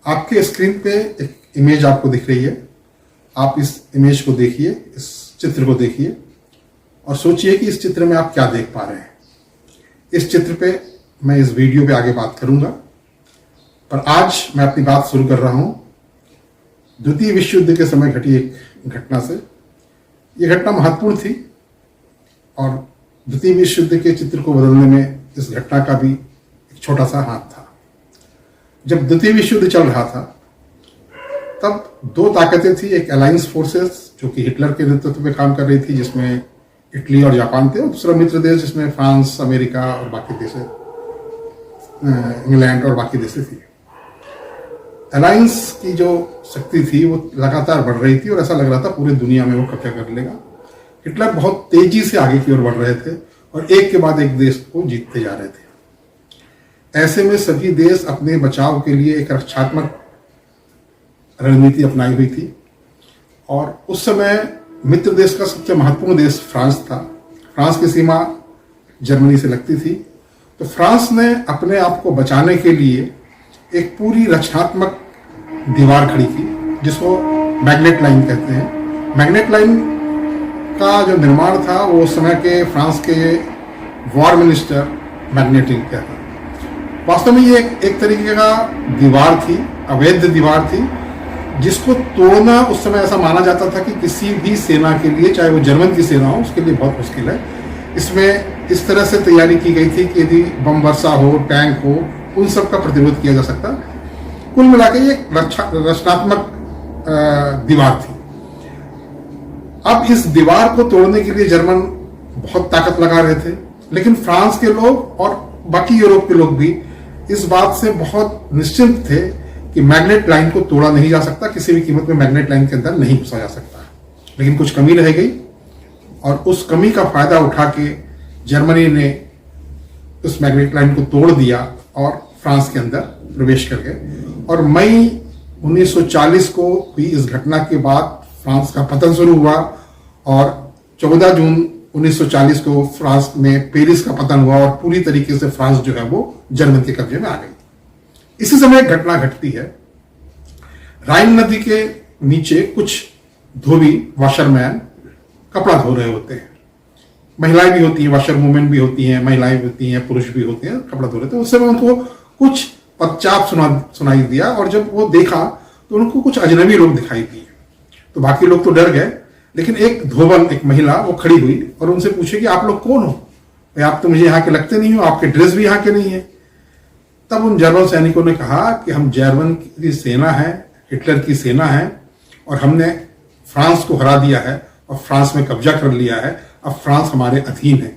आपके स्क्रीन पे एक इमेज आपको दिख रही है। आप इस इमेज को देखिए, इस चित्र को देखिए और सोचिए कि इस चित्र में आप क्या देख पा रहे हैं। इस चित्र पे मैं इस वीडियो पे आगे बात करूंगा, पर आज मैं अपनी बात शुरू कर रहा हूं द्वितीय विश्व युद्ध के समय घटी एक घटना से। यह घटना महत्वपूर्ण थी और द्वितीय विश्व युद्ध के चित्र को बदलने में इस घटना का भी एक छोटा सा हाथ था। जब द्वितीय विश्व युद्ध चल रहा था तब दो ताकतें थी, एक अलायंस फोर्सेस जो कि हिटलर के नेतृत्व में काम कर रही थी, जिसमें इटली और जापान थे, और दूसरा मित्र देश जिसमें फ्रांस, अमेरिका और बाकी देश, इंग्लैंड और बाकी देशें थी। अलायंस की जो शक्ति थी वो लगातार बढ़ रही थी और ऐसा लग रहा था पूरी दुनिया में वो कब्जा कर लेगा। हिटलर बहुत तेजी से आगे की ओर बढ़ रहे थे और एक के बाद एक देश को जीतते जा रहे थे। ऐसे में सभी देश अपने बचाव के लिए एक रक्षात्मक रणनीति अपनाई हुई थी और उस समय मित्र देश का सबसे महत्वपूर्ण देश फ्रांस था। फ्रांस की सीमा जर्मनी से लगती थी, तो फ्रांस ने अपने आप को बचाने के लिए एक पूरी रचनात्मक दीवार खड़ी की, जिसको मैग्नेट लाइन कहते हैं। मैग्नेट लाइन का जो निर्माण था वो उस समय के फ्रांस के वॉर मिनिस्टर मैग्नेटिंग का था। वास्तव में ये एक तरीके का दीवार थी, अवैध दीवार थी, जिसको तोड़ना उस समय ऐसा माना जाता था कि किसी भी सेना के लिए, चाहे वो जर्मन की सेना हो, उसके लिए बहुत मुश्किल है। इसमें इस तरह से तैयारी की गई थी कि यदि बम वर्षा हो, टैंक हो, उन सब का प्रतिरोध किया जा सकता। कुल मिलाकर ये रचनात्मक दीवार थी। अब इस दीवार को तोड़ने के लिए जर्मन बहुत ताकत लगा रहे थे, लेकिन फ्रांस के लोग और बाकी यूरोप के लोग भी इस बात से बहुत निश्चिंत थे कि मैग्नेट लाइन को तोड़ा नहीं जा सकता, किसी भी कीमत में मैग्नेट लाइन के अंदर नहीं घुसा जा सकता। लेकिन कुछ कमी रह गई और उस कमी का फायदा उठा के जर्मनी ने उस मैग्नेट लाइन को तोड़ दिया और फ्रांस के अंदर प्रवेश कर गए। और मई 1940 को हुई इस घटना के बाद फ्रांस का पतन शुरू हुआ और 14 जून 1940 को फ्रांस में पेरिस का पतन हुआ और पूरी तरीके से फ्रांस जो है वो जर्मन के कब्जे में आ गई। इसी समय एक घटना घटती है। राइन नदी के नीचे कुछ धोबी वॉशरमैन कपड़ा धो रहे होते हैं। महिलाएं भी होती हैं, वॉशर वुमेन भी होती हैं, महिलाएं भी होती हैं, पुरुष भी होते हैं, कपड़ा धो रहे थे। उस समय उनको कुछ पदचाप सुनाई दिया और जब वो देखा तो उनको कुछ अजनबी लोग दिखाई दिए। तो बाकी लोग तो डर गए, लेकिन एक धोबन, एक महिला, वो खड़ी हुई और उनसे पूछे कि आप लोग कौन हो? भाई आप तो मुझे यहाँ के लगते नहीं हो, आपके ड्रेस भी यहाँ के नहीं है। तब उन जर्मन सैनिकों ने कहा कि हम जर्मन की सेना है, हिटलर की सेना है और हमने फ्रांस को हरा दिया है और फ्रांस में कब्जा कर लिया है, अब फ्रांस हमारे अधीन है।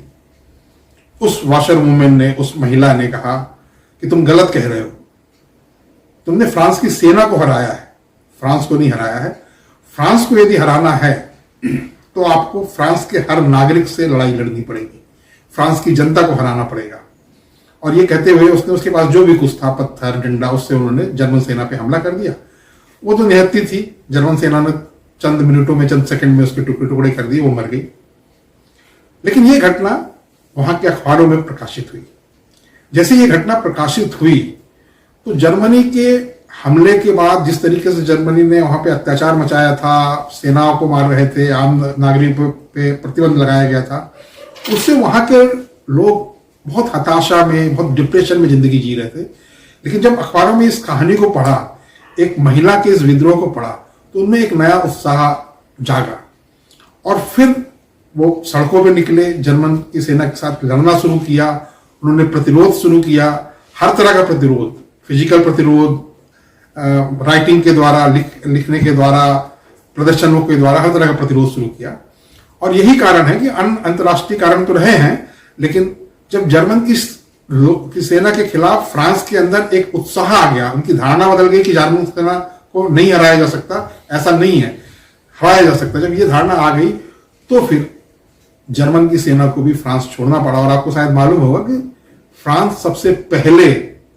उस वॉशर वुमेन ने, उस महिला ने कहा कि तुम गलत कह रहे हो, तुमने फ्रांस की सेना को हराया है, फ्रांस को नहीं हराया है। फ्रांस को यदि हराना है तो आपको फ्रांस के हर नागरिक से लड़ाई लड़नी पड़ेगी, फ्रांस की जनता को हराना पड़ेगा। और ये कहते हुए उसने उसके पास जो भी कुछ था, पत्थर, डंडा, उससे उन्होंने जर्मन सेना पे हमला कर दिया। वो तो निहत्ती थी, जर्मन सेना ने चंद मिनटों में, चंद सेकंड में उसके टुकड़े टुकड़े कर दिए, वो मर गई। लेकिन ये घटना वहां के अखबारों में प्रकाशित हुई। जैसे ये घटना प्रकाशित हुई तो जर्मनी के हमले के बाद जिस तरीके से जर्मनी ने वहां पे अत्याचार मचाया था, सेनाओं को मार रहे थे, आम नागरिकों पे प्रतिबंध लगाया गया था, उससे वहां के लोग बहुत हताशा में, बहुत डिप्रेशन में जिंदगी जी रहे थे। लेकिन जब अखबारों में इस कहानी को पढ़ा, एक महिला के इस विद्रोह को पढ़ा, तो उनमें एक नया उत्साह जागा और फिर वो सड़कों पे निकले, जर्मन की सेना के साथ लड़ना शुरू किया। उन्होंने प्रतिरोध शुरू किया, हर तरह का प्रतिरोध, फिजिकल प्रतिरोध, राइटिंग के द्वारा, लिखने के द्वारा, प्रदर्शनों के द्वारा, हर तरह का प्रतिरोध शुरू किया। और यही कारण है कि अंतर्राष्ट्रीय कारण तो रहे हैं, लेकिन जब जर्मन की सेना के खिलाफ फ्रांस के अंदर एक उत्साह आ गया, उनकी धारणा बदल गई कि जर्मन सेना को नहीं हराया जा सकता, ऐसा नहीं है, हराया जा सकता। जब ये धारणा आ गई तो फिर जर्मन की सेना को भी फ्रांस छोड़ना पड़ा। और आपको शायद मालूम होगा कि फ्रांस सबसे पहले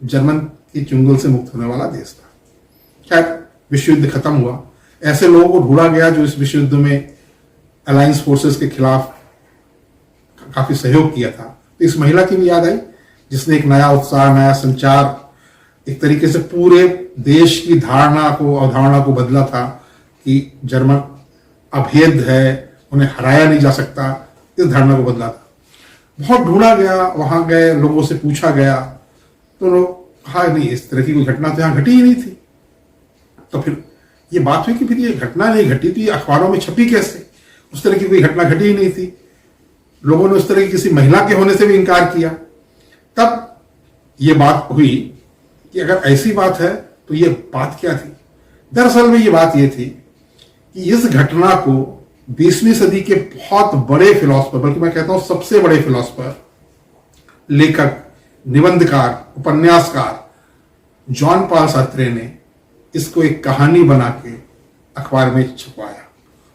जर्मन की चुंगल से मुक्त होने वाला देश था। शायद विश्व युद्ध खत्म हुआ, ऐसे लोगों को ढूंढा गया जो इस विश्व युद्ध में अलायंस फोर्सेस के खिलाफ काफी सहयोग किया था। तो इस महिला की भी याद आई जिसने एक नया उत्साह, नया संचार एक तरीके से पूरे देश की अवधारणा को बदला था कि जर्मन अभेद्य है, उन्हें हराया नहीं जा सकता, इस धारणा को बदला था। बहुत ढूंढा गया, वहां गए, लोगों से पूछा गया, तो लोग कहा नहीं, इस तरह की कोई घटना तो यहां घटी ही नहीं थी। तो फिर ये बात हुई कि फिर ये घटना नहीं घटी थी, अखबारों में छपी कैसे? उस तरह की कोई घटना घटी ही नहीं थी। लोगों ने उस तरह की किसी महिला के होने से भी इनकार किया। तब ये बात हुई कि अगर ऐसी बात है तो ये बात क्या थी? दरअसल में ये बात ये थी कि इस घटना को 20वीं सदी के बहुत बड़े फिलोसफर, बल्कि मैं कहता हूं सबसे बड़े फिलोसफर, लेखक, निबंधकार, उपन्यासकार जॉन पॉल सार्त्रे ने इसको एक कहानी बना के अखबार में छपवाया।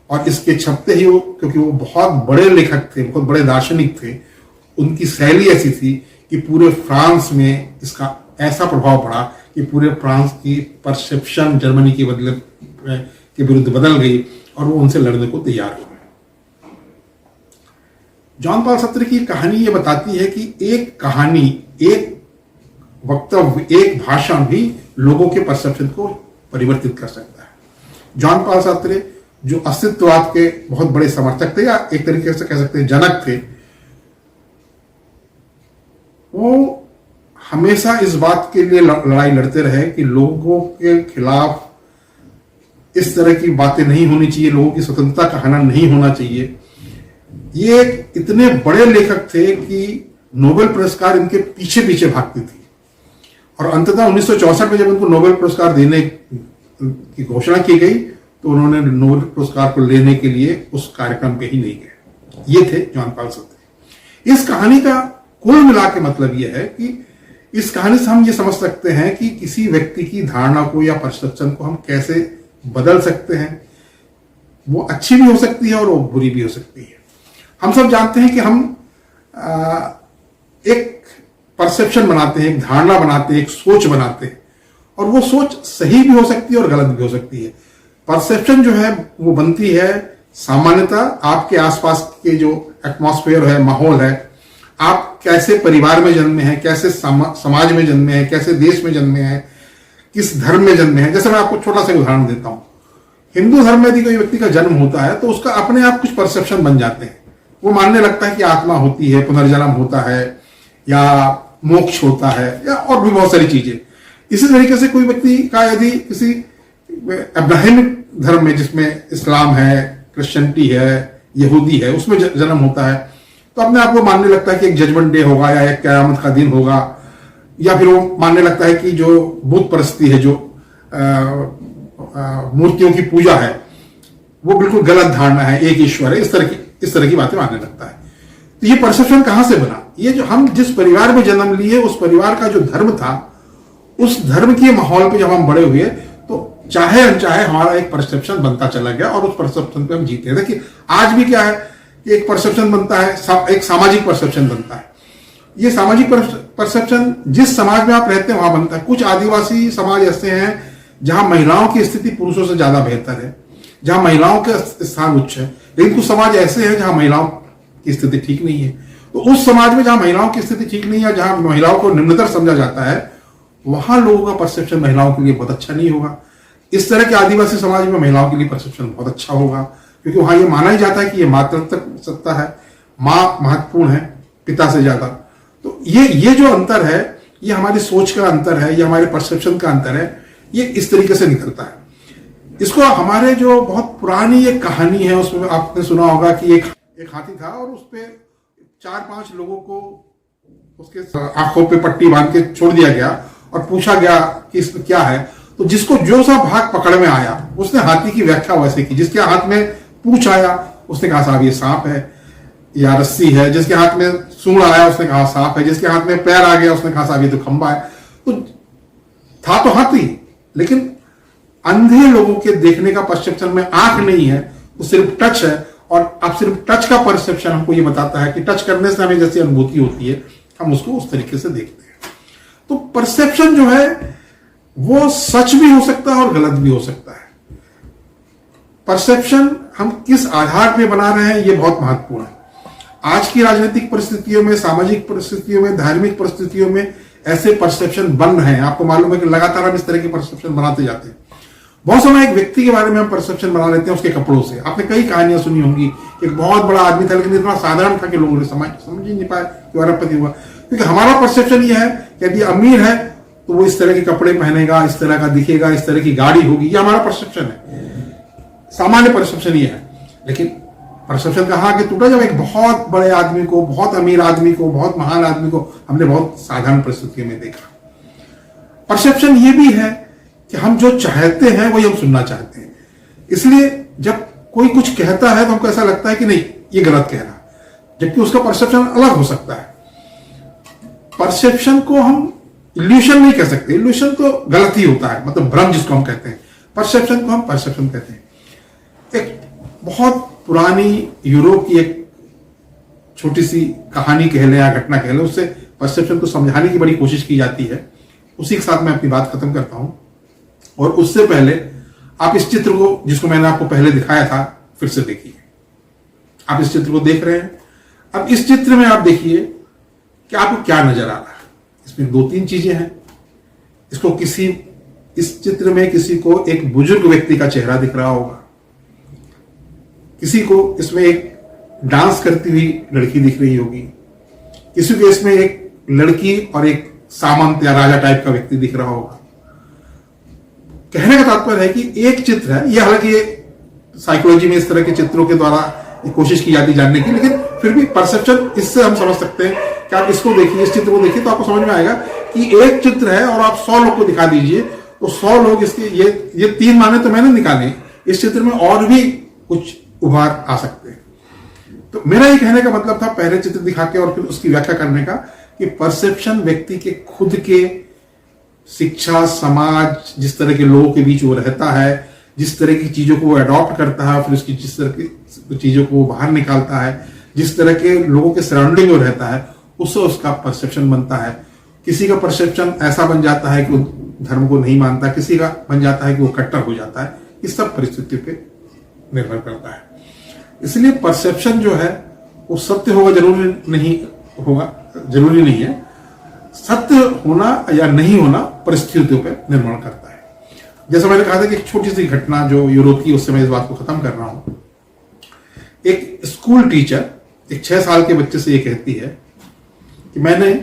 और इसके छपते ही वो, क्योंकि वो बहुत बड़े लेखक थे, बहुत बड़े दार्शनिक थे, उनकी शैली ऐसी थी कि पूरे फ्रांस में इसका ऐसा प्रभाव पड़ा कि पूरे फ्रांस की परसेप्शन जर्मनी के विरुद्ध बदल गई और वो उनसे लड़ने को तैयार हो गए। जॉन पॉल सार्त्रे की कहानी ये बताती है कि एक कहानी, एक वक्तव्य, एक भाषण भी लोगों के परसेप्शन को परिवर्तित कर सकता है। जॉन पॉल सार्त्रे जो अस्तित्ववाद के बहुत बड़े समर्थक थे, या एक तरीके से कह सकते हैं जनक थे, वो हमेशा इस बात के लिए लड़ाई लड़ते रहे कि लोगों के खिलाफ इस तरह की बातें नहीं होनी चाहिए, लोगों की स्वतंत्रता का हनन नहीं होना चाहिए। ये इतने बड़े लेखक थे कि नोबेल पुरस्कार इनके पीछे पीछे भागती थी। और अंततः 1964 में जब उनको नोबेल पुरस्कार देने की घोषणा की गई तो उन्होंने नोबेल पुरस्कार को लेने के लिए उस कार्यक्रम पे ही नहीं गए। ये थे जॉन पॉल सार्त्रे। इस कहानी का कुल मिला के मतलब यह है कि इस कहानी से हम ये समझ सकते हैं कि किसी व्यक्ति की धारणा को या परसेप्शन को हम कैसे बदल सकते हैं। वो अच्छी भी हो सकती है और वो बुरी भी हो सकती है। हम सब जानते हैं कि हम एक परसेप्शन बनाते हैं, एक धारणा बनाते हैं, एक सोच बनाते हैं, और वो सोच सही भी हो सकती है और गलत भी हो सकती है। परसेप्शन जो है वो बनती है सामान्यतः आपके आसपास के जो एटमॉस्फेयर है, माहौल है, आप कैसे परिवार में जन्मे हैं, कैसे समाज में जन्मे हैं, कैसे देश में जन्मे हैं, किस धर्म में जन्मे हैं। जैसे मैं आपको छोटा सा उदाहरण देता हूं, हिंदू धर्म में यदि कोई व्यक्ति का जन्म होता है तो उसका अपने आप कुछ परसेप्शन बन जाते हैं। वो मानने लगता है कि आत्मा होती है, पुनर्जन्म होता है, या मोक्ष होता है, या और भी बहुत सारी चीजें। इसी तरीके से कोई व्यक्ति का यदि किसी अब्राहमिक धर्म में, जिसमें इस्लाम है, क्रिश्चियनिटी है, यहूदी है, उसमें जन्म होता है, तो अपने आप को मानने लगता है कि एक जजमेंट डे होगा या एक क़यामत का दिन होगा, या फिर वो मानने लगता है कि जो बुत परस्ती है, जो मूर्तियों की पूजा है, वो बिल्कुल गलत धारणा है, एक ईश्वर है, इस तरह की बातें मानने लगता है। तो ये परसेप्शन कहां से बना? ये जो हम जिस परिवार में जन्म लिए, उस परिवार का जो धर्म था, उस धर्म के माहौल पे जब हम बड़े हुए तो चाहे अनचाहे हमारा एक परसेप्शन बनता चला गया और उस परसेप्शन पे हम जीते हैं। देखिए आज भी क्या है कि एक परसेप्शन बनता है, एक सामाजिक परसेप्शन बनता है। ये सामाजिक परसेप्शन जिस समाज में आप रहते हैं वहां बनता है। कुछ आदिवासी समाज ऐसे हैं जहां महिलाओं की स्थिति पुरुषों से ज्यादा बेहतर है, जहां महिलाओं का स्थान उच्च है, लेकिन कुछ समाज ऐसे हैं जहां महिलाओं की स्थिति ठीक नहीं है। तो उस समाज में जहां महिलाओं की स्थिति ठीक नहीं है, जहां महिलाओं को निम्नतर समझा जाता है, वहां लोगों का परसेप्शन महिलाओं के लिए बहुत अच्छा नहीं होगा। इस तरह के आदिवासी समाज में महिलाओं के लिए परसेप्शन बहुत अच्छा होगा, क्योंकि वहां ये माना ही जाता है कि ये मातृत्व सत्ता है, मां महत्वपूर्ण है पिता से ज्यादा। तो ये जो अंतर है, ये हमारी सोच का अंतर है, ये हमारे परसेप्शन का अंतर है, ये इस तरीके से निकलता है। इसको हमारे जो बहुत पुरानी एक कहानी है, उसमें आपने सुना होगा कि एक हाथी था और उस पे 4-5 लोगों को उसके आंखों पे पट्टी बांध के छोड़ दिया गया और पूछा गया कि इसमें क्या है। तो जिसको जो सा भाग पकड़ में आया उसने हाथी की व्याख्या वैसे की। जिसके हाथ में पूंछ आया उसने कहा साहब ये सांप है या रस्सी है, जिसके हाथ में सूंड आया उसने कहा सांप है, जिसके हाथ में पैर आ गया उसने कहा साहब ये तो खंबा है। तो था तो हाथी, लेकिन अंधे लोगों के देखने का परसेप्शन में आंख नहीं है, तो सिर्फ टच है। और अब सिर्फ टच का परसेप्शन हमको ये बताता है कि टच करने से हमें जैसी अनुभूति होती है, हम उसको उस तरीके से देखते हैं। तो परसेप्शन जो है वो सच भी हो सकता है और गलत भी हो सकता है। परसेप्शन हम किस आधार पर बना रहे हैं ये बहुत महत्वपूर्ण है। आज की राजनीतिक परिस्थितियों में, सामाजिक परिस्थितियों में, धार्मिक परिस्थितियों में ऐसे परसेप्शन बन रहे हैं। आपको मालूम है कि लगातार हम इस तरह के परसेप्शन बनाते जाते हैं। बहुत समय एक व्यक्ति के बारे में हम परसेप्शन बना लेते हैं उसके कपड़ों से। आपने कई कहानियां सुनी होंगी, एक बहुत बड़ा आदमी था लेकिन इतना साधारण था कि लोगों ने समझ ही नहीं पाए कि अरबपति हुआ। क्योंकि हमारा परसेप्शन यह है कि यदि अमीर है तो वो इस तरह के कपड़े पहनेगा, इस तरह का दिखेगा, इस तरह की गाड़ी होगी, ये हमारा परसेप्शन है। सामान्य परसेप्शन ये है। लेकिन परसेप्शन कहाँ आके टूटा, जब एक बहुत बड़े आदमी को, बहुत अमीर आदमी को, बहुत महान आदमी को हमने बहुत साधारण परिस्थितियों में देखा। परसेप्शन ये भी है कि हम जो चाहते हैं वही हम सुनना चाहते हैं। इसलिए जब कोई कुछ कहता है तो हमको ऐसा लगता है कि नहीं ये गलत कह रहा, जबकि उसका परसेप्शन अलग हो सकता है। परसेप्शन को हम इल्यूशन नहीं कह सकते, इल्यूशन तो गलत ही होता है, मतलब भ्रम जिसको हम कहते हैं। परसेप्शन को हम परसेप्शन कहते हैं। एक बहुत पुरानी यूरोप की एक छोटी सी कहानी कह लें या घटना कह लें, उससे परसेप्शन को समझाने की बड़ी कोशिश की जाती है। उसी के साथ मैं अपनी बात खत्म करता हूं। और उससे पहले आप इस चित्र को, जिसको मैंने आपको पहले दिखाया था, फिर से देखिए। आप इस चित्र को देख रहे हैं। अब इस चित्र में आप देखिए कि आपको क्या नजर आ रहा है। इसमें 2-3 चीजें हैं। इस चित्र में किसी को एक बुजुर्ग व्यक्ति का चेहरा दिख रहा होगा, किसी को इसमें एक डांस करती हुई लड़की दिख रही होगी, किसी को इसमें एक लड़की और एक सामंत या राजा टाइप का व्यक्ति दिख रहा होगा। कहने का तात्पर्य है कि एक चित्र है ये, हालांकि साइकोलॉजी में इस तरह के चित्रों के द्वारा कोशिश की जाती जानने की, लेकिन फिर भी परसेप्शन इससे हम समझ सकते हैं कि आप इसको देखिए, इस चित्र को देखिए तो आपको समझ में आएगा कि एक चित्र है और आप 100 लोग को दिखा दीजिए तो 100 लोग इसके ये 3 माने तो मैंने निकाले, इस चित्र में और भी कुछ उभार आ सकते हैं। तो मेरा ये कहने का मतलब था पहले चित्र दिखा के और फिर उसकी व्याख्या करने का, कि परसेप्शन व्यक्ति के खुद के शिक्षा, समाज, जिस तरह के लोगों के बीच वो रहता है, जिस तरह की चीजों को वो अडॉप्ट करता है, फिर उसकी जिस तरह की चीजों को वो बाहर निकालता है, जिस तरह के लोगों के सराउंडिंग में रहता है, उससे उसका परसेप्शन बनता है। किसी का परसेप्शन ऐसा बन जाता है कि वो धर्म को नहीं मानता, किसी का बन जाता है कि वो कट्टर हो जाता है। इस सब परिस्थितियों पे निर्भर करता है। इसलिए परसेप्शन जो है वो सत्य होगा जरूरी नहीं है। सत्य होना या नहीं होना परिस्थितियों पर निर्भर करता है। जैसा मैंने कहा था कि एक छोटी सी घटना जो यूरोप की, उससे मैं इस बात को खत्म कर रहा हूं। एक स्कूल टीचर एक 6 साल के बच्चे से ये कहती है कि मैंने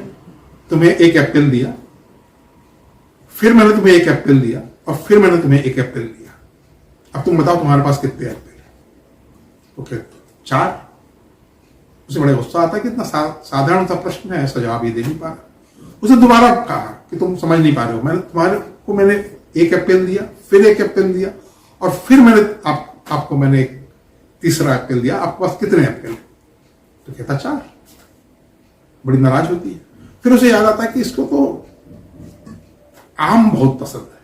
तुम्हें एक एप्पल दिया, फिर मैंने तुम्हें एक एप्पल दिया, और फिर मैंने तुम्हें एक एप्पल दिया। अब तुम बताओ तुम्हारे पास कितने एप्पल है? तो कहते 4। उसे बड़ा गुस्सा आता है कि इतना साधारण सा प्रश्न है, ऐसा जवाब ये दे नहीं पा रहा। उसे दोबारा कहा कि तुम समझ नहीं पा रहे हो, मैंने एक एप्पल दिया, फिर एक एप्पल दिया, और फिर मैंने आपको मैंने एक तीसरा एप्पल दिया। आपके पास कितने एप्पल है? तो कहता 4। बड़ी नाराज होती है। फिर उसे याद आता है कि इसको तो आम बहुत पसंद है,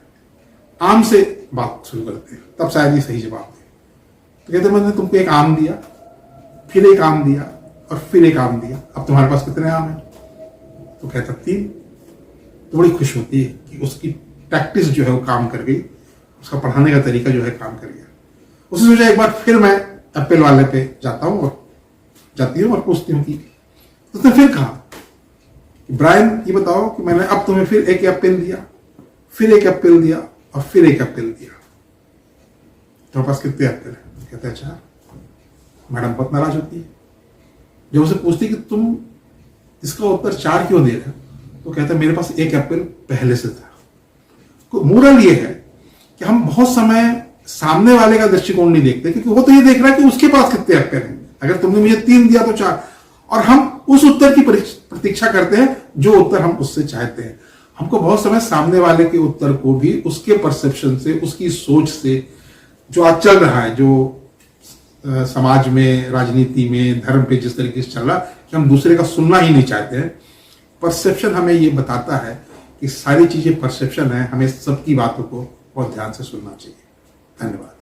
आम से बात शुरू करते हैं, तब शायद ये सही जवाब दे। तो कहते मैंने तुमको एक आम दिया, फिर एक आम दिया, और फिर एक आम दिया। अब तुम्हारे पास कितने आम हैं? तो कहता 3। तो बड़ी खुश होती है कि उसकी प्रैक्टिस जो है वो काम कर गई, उसका पढ़ाने का तरीका जो है काम कर गया। उसने सोचा एक बार फिर मैं एप्पल वाले पे जाती हूँ और पूछती हूँ कि उसने फिर कहा ब्रायन ये बताओ कि मैंने अब तुम्हें फिर एक एप्पल दिया, फिर एक एप्पल दिया, और फिर एक एप्पल दिया, तुम्हारे पास कितने एप्पल है? कहते हैं 4। मैडम बहुत नाराज होती है। जब उसे पूछती कि तुम इसका उत्तर 4 क्यों दे रहे हो, तो कहता है मेरे पास एक एप्पल पहले से था। तो मोरल ये है कि हम बहुत समय सामने वाले का दृष्टिकोण नहीं देखते, क्योंकि वो तो ये देख रहा है कि उसके पास कितने एप्पल हैं। अगर तुमने मुझे 3 दिया तो 4, और हम उस उत्तर की प्रतीक्षा करते हैं जो उत्तर हम उससे चाहते हैं। हमको बहुत समय सामने वाले के उत्तर को भी उसके परसेप्शन से, उसकी सोच से, जो आज चल रहा है, जो समाज में, राजनीति में, धर्म पे जिस तरीके से चल रहा, कि हम दूसरे का सुनना ही नहीं चाहते हैं। परसेप्शन हमें ये बताता है कि सारी चीजें परसेप्शन है, हमें सबकी बातों को बहुत ध्यान से सुनना चाहिए। धन्यवाद।